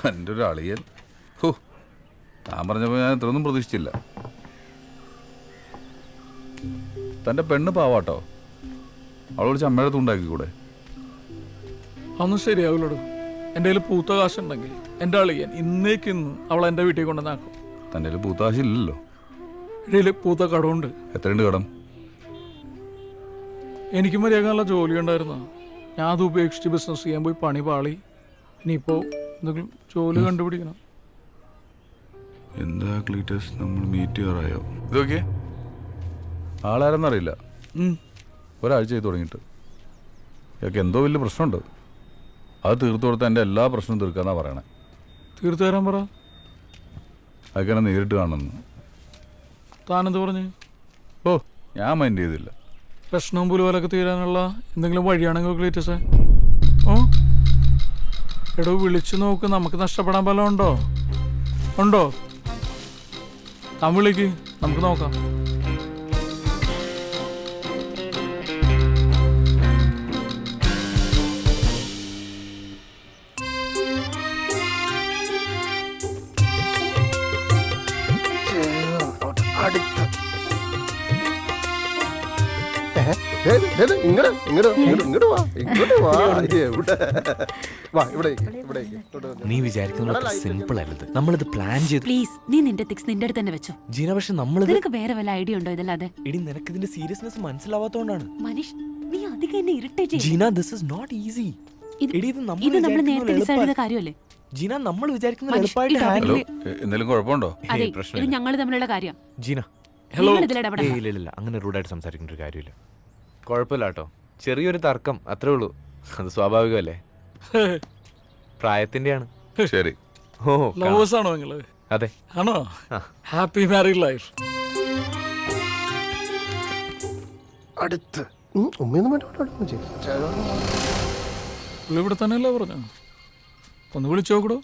എൻ്റെ ഒരു അളിയൻ. ഹോ, ഞാൻ പറഞ്ഞപ്പോൾ ഞാൻ ഇത്രയൊന്നും പ്രതീക്ഷിച്ചില്ല. തൻ്റെ പെണ്ണ് പാവാട്ടോ, അവൾ വിളിച്ച് അമ്മയുടെ അടുത്ത് ഉണ്ടാക്കിക്കൂടെ? അതൊന്നും ശരിയാവില്ലടോ. എൻ്റെ കയ്യിൽ പൂത്ത കാശുണ്ടെങ്കിൽ എൻ്റെ അളിയൻ ഇന്നേക്കിന്ന് അവൾ എൻ്റെ വീട്ടിൽ കൊണ്ടുവന്നാക്കും. തൻ്റെ കയ്യിൽ പൂത്താശില്ലല്ലോ. ഇടയിൽ പൂത്ത കടമുണ്ട്. എത്രയുണ്ട് കടം? എനിക്ക് മര്യാദയുള്ള ജോലി ഉണ്ടായിരുന്നു. ഞാൻ അത് ഉപേക്ഷിച്ച് ബിസിനസ് ചെയ്യാൻ പോയി പണി പാളി. ഇനിയിപ്പോൾ എന്തെങ്കിലും ജോലി കണ്ടുപിടിക്കണം. എന്താ ക്ലീറ്റസ്, നമ്മൾ മീറ്റ് ചെയ്യാറായോ? ഇതൊക്കെ ആളാരെന്നറിയില്ല. ഒരാഴ്ച ചെയ്ത് തുടങ്ങിയിട്ട് ഇതൊക്കെ എന്തോ വലിയ പ്രശ്നമുണ്ട്. അത് തീർത്തു കൊടുത്താൽ എൻ്റെ എല്ലാ പ്രശ്നവും തീർക്കാന്നാ പറയണേ. തീർത്തു തരാൻ പറ. അതൊക്കെ എന്നെ നേരിട്ട് കാണുന്നു. താനെന്ത് പറഞ്ഞ്? ഓ, ഞാൻ മൈൻഡ് ചെയ്തില്ല. പ്രശ്നവും പുലുപോലൊക്കെ തീരാനുള്ള എന്തെങ്കിലും വഴിയാണെങ്കിൽ ക്ലീറ്റസേ. ഓ എടോ, വിളിച്ചു നോക്ക്. നമുക്ക് നഷ്ടപ്പെടാൻ വല്ലതും ഉണ്ടോ? ഉണ്ടോ? താൻ വിളിക്ക്, നമുക്ക് നോക്കാം. നീ വിചാരിക്കുന്ന സിമ്പിൾ അല്ലത്. നമ്മളിത് പ്ലാൻ ചെയ്ത്. പ്ലീസ്, നീ നിന്റെ തിക്സ് നിന്റെ അടുത്ത് തന്നെ വെച്ചോ ജീന. പക്ഷെ നമ്മൾ നിനക്ക് വേറെ വല്ല ഐഡിയ ഉണ്ടോ ഇതല്ലാതെ? എടി, നിനക്ക് ഇതിന്റെ സീരിയസ്നെസ് മനസ്സിലാവാത്തോണ്ടാണ്. മനീഷ്, നീ അധികം എന്നെ ഇറിറ്റേറ്റ് ചെയ്യ്. Jeena, this is not easy. ഇത് നമ്മൾ നേരത്തെ ഡിസൈഡ് ചെയ്ത കാര്യമല്ലേ? ജീന, നമ്മൾ വിചാരിക്കുന്ന മനീഷ്, എളുപ്പമായിട്ട് ഈ ഹാൻഡിൽ. എന്തെങ്കിലും കുഴപ്പമുണ്ടോ? അതെ, ഇത് ഞങ്ങൾ തമ്മിലുള്ള കാര്യം. ജീന, ഇല്ല, അങ്ങനെ റൂഡായിട്ട് സംസാരിക്കേണ്ട ഒരു കാര്യമില്ല. കുഴപ്പമില്ല കേട്ടോ, ചെറിയൊരു തർക്കം അത്രേ ഉള്ളൂ. അത് സ്വാഭാവികമല്ലേ, പ്രായത്തിന്റെയാണ്. ശരി. ഓ, ലവേഴ്സ് ആണോ നിങ്ങള്? അതെ. ആണോ? Happy married life. അടുത്ത് ഇവിടെ തന്നെയല്ലേ പറഞ്ഞു? ഒന്ന് വിളിച്ചു നോക്കടോ.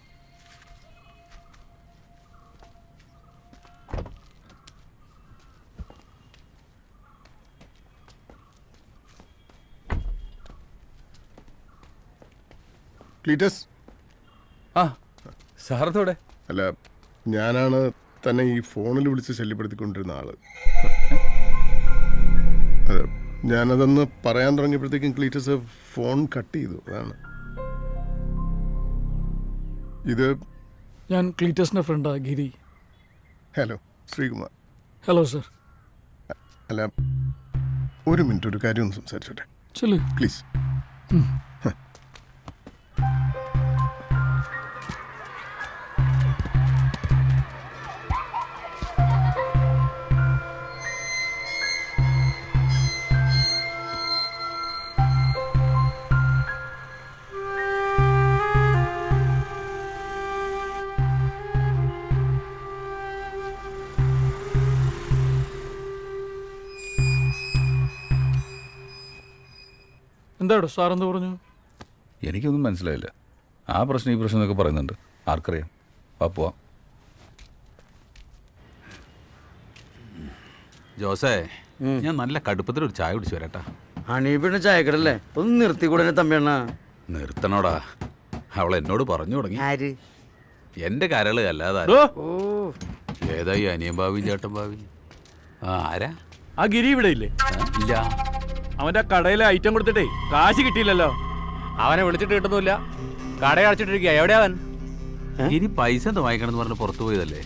ക്ലീറ്റസ്. ആ, സാറത്തോടെ? അല്ല, ഞാനാണ് തന്നെ ഈ ഫോണിൽ വിളിച്ച് ശല്യപ്പെടുത്തിക്കൊണ്ടിരുന്ന ആള്. അതെ, ഞാനതൊന്ന് പറയാൻ തുടങ്ങിയപ്പോഴത്തേക്കും ക്ലീറ്റസ് ഫോൺ കട്ട് ചെയ്തു. അതാണ്. ഇത് ഞാൻ ക്ലീറ്റസിന്റെ ഫ്രണ്ടാ, Giri. Hello, Sreekumar. Hello sir. അല്ല, ഒരു മിനിറ്റ്, ഒരു കാര്യം ഒന്ന് സംസാരിച്ചോട്ടെ ചെല്ലു പ്ലീസ്. എന്താടോ സാർ എന്ത് പറഞ്ഞു? എനിക്കൊന്നും മനസ്സിലായില്ല. ആ പ്രശ്നം ഈ പ്രശ്നം എന്നൊക്കെ പറയുന്നുണ്ട്. ആർക്കറിയാം? പോവാം. ജോസേ, ഞാൻ നല്ല കടുപ്പത്തിലൊരു ചായ കുടിച്ചു വരാട്ടാ. അണീപിന്നെ ചായക്കടല്ലേ, ഒന്ന് നിർത്തിക്കൂടെ തമ്മിയണ്ണ? നിർത്തണോടാ, അവൾ എന്നോട് പറഞ്ഞു തുടങ്ങി. ആര്? എന്റെ കരള് അല്ലാതെ ഓ, ഏതായി അനിയൻ ഭാവി ചേട്ടൻ ഭാവി? ആരാ? ആ ഗിരി ഇവിടെ ഇല്ലേ? ഇല്ല. അവന്റെ കടയിലെ ഐറ്റം കൊടുത്തിട്ടേ കാശ് കിട്ടിയില്ലല്ലോ. അവനെ വിളിച്ചിട്ട് കിട്ടുന്നില്ല, കട അടച്ചിട്ടിരിക്കുക. എവിടെയാ അവൻ? ഇനി പൈസ എന്താ വാങ്ങിക്കണമെന്ന് പറഞ്ഞ് പുറത്തു പോയതല്ലേ.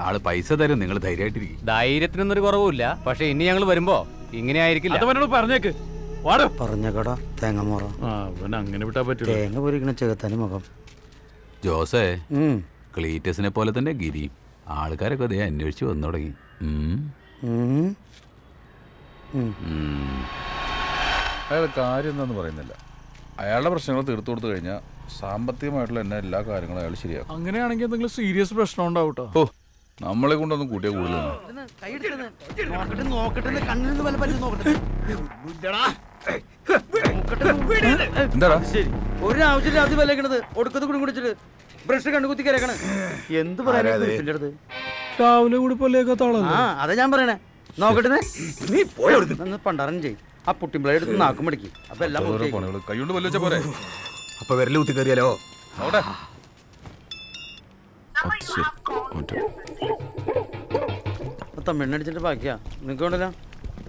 ആള് പൈസ തരും, നിങ്ങൾ ധൈര്യമായിട്ടിരിക്കും. ധൈര്യത്തിനൊന്നൊരു കുറവുമില്ല, പക്ഷെ ഇനി ഞങ്ങൾ വരുമ്പോ ഇങ്ങനെ ആയിരിക്കില്ല. അവനോട് പറഞ്ഞേക്ക്. പറഞ്ഞേക്കടാ തേങ്ങ അങ്ങനെ വിട്ടാ പറ്റില്ല. തേങ്ങ പൊരിക്കണ ചെകുത്താനും മുഖം. ജോസേ, ക്ലീറ്റസിനെ പോലെ തന്നെ ഗിരി ആൾക്കാരൊക്കെ അതേ അന്വേഷിച്ച് വന്നു തുടങ്ങി. അയാൾ കാര്യം എന്താന്ന് പറയുന്നില്ല. അയാളുടെ പ്രശ്നങ്ങൾ തീർത്തു കൊടുത്തു കഴിഞ്ഞാൽ സാമ്പത്തികമായിട്ടുള്ള എല്ലാ കാര്യങ്ങളും അയാൾ ശരിയാക്കും. അങ്ങനെയാണെങ്കിൽ എന്തെങ്കിലും സീരിയസ് പ്രശ്നം ഉണ്ടാവട്ടോ. ഓ, നമ്മളെ കൊണ്ടൊന്നും കൂട്ടിയാൽ കൂടുതലാണ്. എന്താടാ ഒരു ആവശ്യമില്ല അത് വിലക്കണത് ഒടുക്കത്ത് കുടി കുടിച്ചിട്ട് ബ്രഷ് കണ്ടുകുത്തി കരക്കണ. എന്ത് പറയാനാ? രാവിലെ കൂടി പൊല്ലേക്കാത്ത ആളല്ലേ? അതാ ഞാൻ പറയണേ. നോക്കട്ടെ, നീ പോയി പണ്ടാറൻ ചെയ്യും. ആ പുട്ടിമ്പിള എടുത്ത് നാക്കും മടിക്കും. അപ്പൊ എല്ലാം കൈകൊണ്ട് വല്ല പോരെ. അപ്പൊ വിരല് കുത്തി കയറിയാലോ? അത് ശരി മറ്റേ തമിഴ്നടിച്ചിട്ട് ബാക്കിയാ നിങ്ങൾക്ക് വേണ്ടല്ലോ.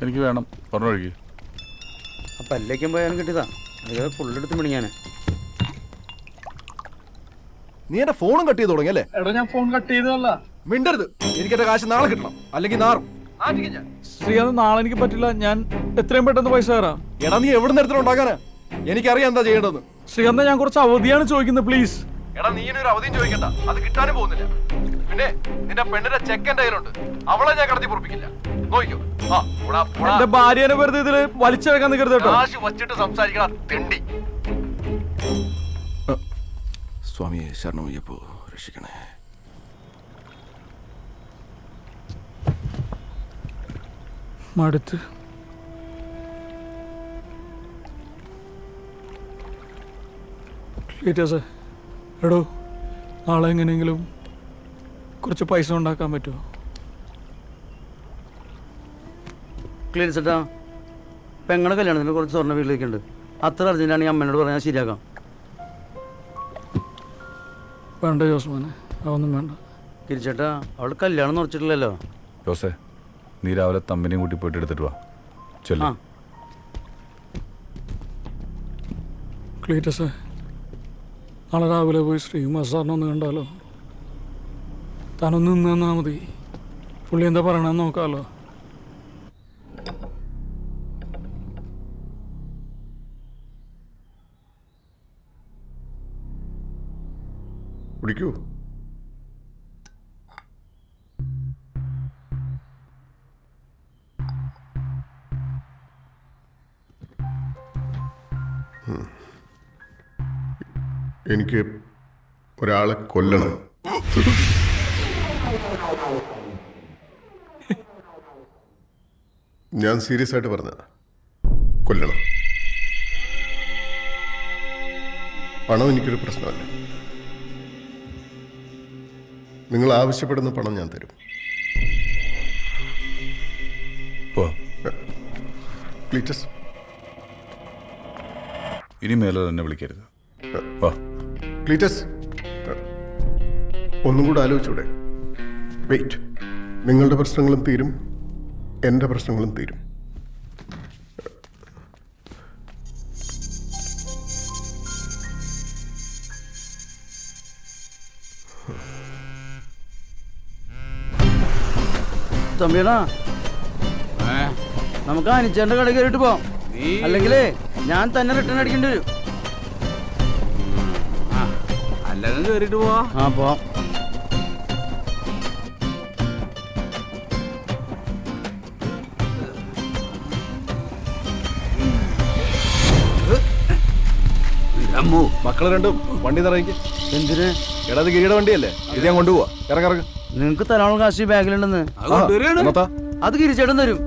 എനിക്ക് വേണം പറഞ്ഞൊഴുകി. അപ്പം എല്ലേക്കും പോയാലും കിട്ടിയതാ. അത് ഫുള്ളെടുത്ത് മിണിങ്ങാനെ. നീ എന്റെ ഫോണും കട്ട് ചെയ്ത് തുടങ്ങിയല്ലേ? എടാ ഞാൻ ഫോൺ കട്ട് ചെയ്തതല്ല. മിണ്ടരുത്. എനിക്ക് എന്റെ കാശ് നാളെ കിട്ടണം, അല്ലെങ്കിൽ നാറും. ശ്രീകാന്ത് നാളെ എനിക്ക് പറ്റില്ല. ഞാൻ എത്രയും പെട്ടെന്ന് പൈസ തരാം. എടാ നീ എവിടെ നിന്ന് ഉണ്ടാക്കാനാ? എനിക്കറിയാം എന്താ ചെയ്യേണ്ടതെന്ന്. ശ്രീകാന്ത് ഞാൻ കുറച്ച് അവധിയാണ് ചോദിക്കുന്നത്, പ്ലീസ്. എടാ നീ ഒരു അവധിയും ചോദിക്കണ്ട, അത് കിട്ടാനും പോകുന്നില്ല. പിന്നെ നിന്റെ പെണ്ണിന്റെ ചെക്ക് എന്റെ കയ്യിലുണ്ട്, അവളെ ഞാൻ കടത്തി പൊറപ്പിക്കില്ല. നോക്കിക്കോ. എന്റെ ഭാര്യനെ വെറുതെ ഇതില് വലിച്ചിറക്കാൻ നിൽക്കരുത് കേട്ടോ. കാശ് വച്ചിട്ട് സംസാരിക്കണം തെണ്ടി. സ്വാമിയെ ശരണമയ്യപ്പോ രക്ഷിക്കണേ. മടുത്ത്. എടോ നാളെ എങ്ങനെയെങ്കിലും കുറച്ച് പൈസ ഉണ്ടാക്കാൻ പറ്റുമോ? ക്ലിയർ ചേട്ടാ, പെങ്ങളുടെ കല്യാണത്തിന് കുറച്ച് സ്വർണ്ണ വീട്ടിലേക്കുണ്ട്. അത്ര അർജന്റാണ് ഈ അമ്മേനോട് പറഞ്ഞാൽ ശരിയാക്കാം. വേണ്ട ജോസ്മാനെ, അതൊന്നും വേണ്ട. കിരിച്ചേട്ടാ, അവൾ കല്യാണം നിറച്ചിട്ടില്ലല്ലോ. ജോസേ, നീ രാവിലെ തമ്മിനെയും കൂട്ടി പോയിട്ട് എടുത്തിട്ട് വാ. ചെല്ലു. ക്ലീറ്റസേ, നാളെ രാവിലെ പോയി ശ്രീകുമാർ സാറിനെ ഒന്ന് കണ്ടാലോ? താനൊന്ന് നിന്ന് തന്നാൽ മതി. പുള്ളി എന്താ പറയണമെന്ന് നോക്കാമല്ലോ. കുടിക്കൂ. എനിക്ക് ഒരാളെ കൊല്ലണം. ഞാൻ സീരിയസ് ആയിട്ട് പറഞ്ഞ കൊല്ലണം. പണം എനിക്കൊരു പ്രശ്നമല്ല. നിങ്ങൾ ആവശ്യപ്പെടുന്ന പണം ഞാൻ തരും. ക്ലീറ്റസ്, ഇനി മേലെ തന്നെ വിളിക്കരുത്. വാ. ക്ലീറ്റസ്, ഒന്നും കൂടെ ആലോചിച്ചൂടെ? വെയിറ്റ്. നിങ്ങളുടെ പ്രശ്നങ്ങളും തീരും, എൻ്റെ പ്രശ്നങ്ങളും തീരും. തമ്പിയണ, നമുക്ക് അനിച്ചേന്റെ കട കയറിയിട്ട് പോവാം. അല്ലെങ്കിലേ ഞാൻ തന്നെ റിട്ടേൺ അടിക്കേണ്ടി വരും. അല്ലെങ്കിൽ കയറിയിട്ട് പോവാ. പോവാം. മക്കള് രണ്ടും വണ്ടി നിറയിക്ക്. എന്തിന്? എടാ അത് ഗിരിയുടെ വണ്ടിയല്ലേ, ഇത് ഞാൻ കൊണ്ടുപോവാ. ഇറങ്ങിറങ്ങ്. നിങ്ങക്ക് തരാനുള്ള കാശ് ബാഗിലുണ്ടെന്ന്. അത് ഗിരിച്ചേട്ടൻ തരും.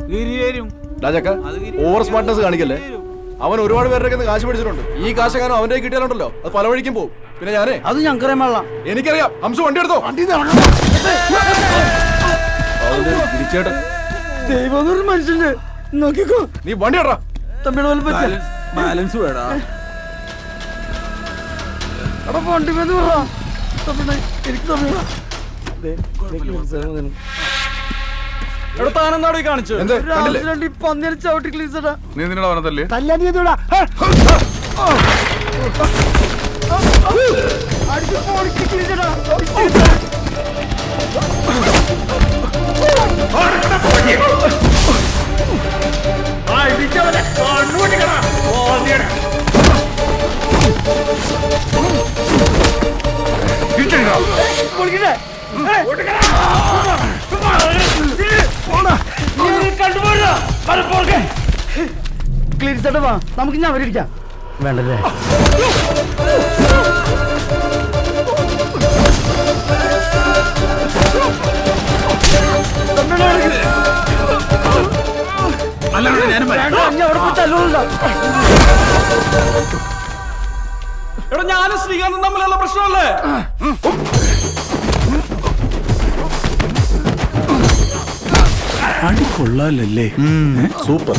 ഓവർ സ്മാർട്ട്നെസ് കാണിക്കല്ലേ. അവൻ ഒരുപാട് പേരുടെ കാശ് മേടിച്ചിട്ടുണ്ട്. ഈ കാശെങ്ങാനും അവന്റെ കിട്ടിയാലുണ്ടല്ലോ, അത് പല വഴിക്കും പോകും. പിന്നെ ഞാനേ, അത് ഞങ്ങൾക്കറിയാൻ പാടില്ല. എനിക്കറിയാം. ഹംസു വണ്ടി എടുത്തോ. ഗിരിച്ചേട്ടൻ ദൈവം ഒരു മനുഷ്യന്റെ നോക്കിക്കോ. നീ വണ്ടി ഇടറാ. തമ്മിയുടെ ബാലൻസ് വേടാ. വണ്ടി വന്ന് പറ. എനിക്ക് തമ്മിട താനെന്താടോ ഈ കാണിച്ചു? പന്നിനെ ചവിട്ടി ക്ലീസടാ. നീ നിന്നോട് അവനതല്ലേ? ക്ലീൻ വാ, നമുക്ക് ഞാൻ അവരിക്കാം. വേണ്ടല്ലേ? എടാ ഞാനും ശ്രീകാന്തും തമ്മിലുള്ള പ്രശ്നമല്ലേ? അടി കൊള്ളാലല്ലേ? സൂപ്പർ.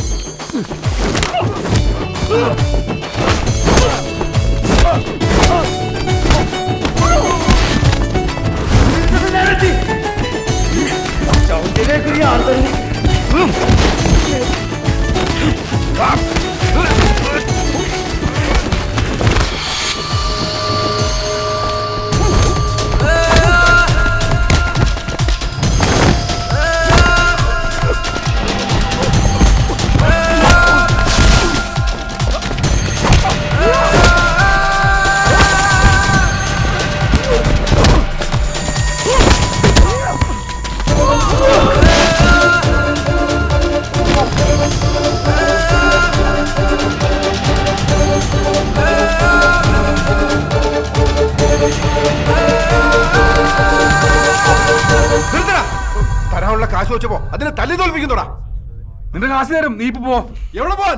തരാനുള്ള കാശ് വെച്ചപ്പോ അതിനെ തല്ലി തോൽപ്പിക്കുന്നോടാ. നിന്റെ കാശ് തരും, നീ ഇപ്പൊ പോ. എവിടെ പോവാൻ?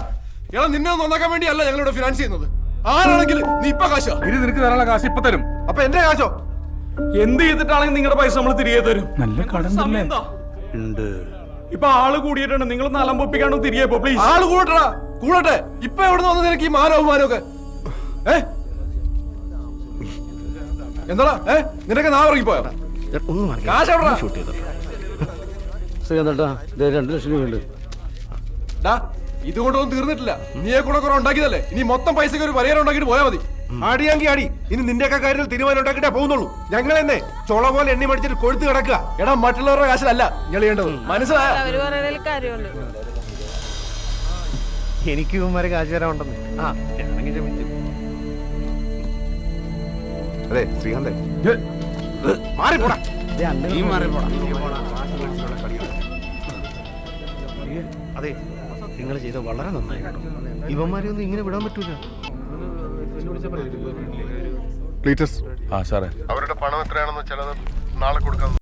എടാ നിന്നെ നന്നാക്കാൻ വേണ്ടിയല്ല ഞങ്ങളിവിടെ ഫിനാൻസ് ചെയ്യുന്നത്. ആരാണെങ്കിൽ നീ ഇപ്പൊ കാശാ. ഇനി നിനക്ക് തരാനുള്ള കാശ് ഇപ്പൊ തരും. അപ്പൊ എന്റെ കാശോ? എന്ത് ചെയ്തിട്ടാണെങ്കിൽ നിങ്ങളുടെ പൈസ നമ്മൾ തിരികെ തരും. നല്ല കടം സമയം എന്താ? ഇപ്പൊ ആള് കൂടിയിട്ടുണ്ട്. നിങ്ങൾ നലം പൊപ്പിക്കാണോ തിരികെ പോ പ്ലീസ്. ആള് കൂടട്ടാ, കൂടട്ടെ. ഇപ്പൊ എവിടെ നിന്ന് വന്നത് നിനക്ക് ഈ മാനവും ഒക്കെ? എന്താടാ നിനക്ക് നാ ഇറങ്ങിപ്പോയോ? കാശ് എവിടെടാ? ശ്രീകാന്തേട്ടാ, 2 ലക്ഷം രൂപയുണ്ട്. ഇതുകൊണ്ടൊന്നും തീർന്നിട്ടില്ല. നീയെ കൂടെ കുറെ ഉണ്ടാക്കിയതല്ലേ. ഇനി മൊത്തം പൈസക്ക് ഒരു പരിഹാരം ഉണ്ടാക്കിട്ട് പോയാൽ മതി. ആടിയാങ്കി ആടി. ഇനി നിന്റെയൊക്കെ കാര്യത്തിൽ തീരുമാനം ഉണ്ടാക്കിട്ടേ പോകുന്നുള്ളൂ. ഞങ്ങൾ എന്നെ ചൊള പോലെ എണ്ണി മടിച്ചിട്ട് കൊഴുത്ത് കിടക്കുക. എടാ മറ്റുള്ളവരുടെ കാശിലല്ല ഞങ്ങൾ ചെയ്യേണ്ടത്, മനസ്സിലായ? എനിക്ക് ഇവന്മാരെ കാശ് തരാനുണ്ടെന്ന്. അതെ ശ്രീകാന്തേ, മാറിപ്പോടാ. അതെ നിങ്ങൾ ചെയ്ത വളരെ നന്നായി കേട്ടോ. ഇവന്മാരെ ഒന്നും ഇങ്ങനെ വിടാൻ പറ്റൂല. ക്ലീറ്റസ്, ആ സാറേ, അവരുടെ പണം എത്രയാണെന്ന് ചിലത് നാളെ കൊടുക്കാം.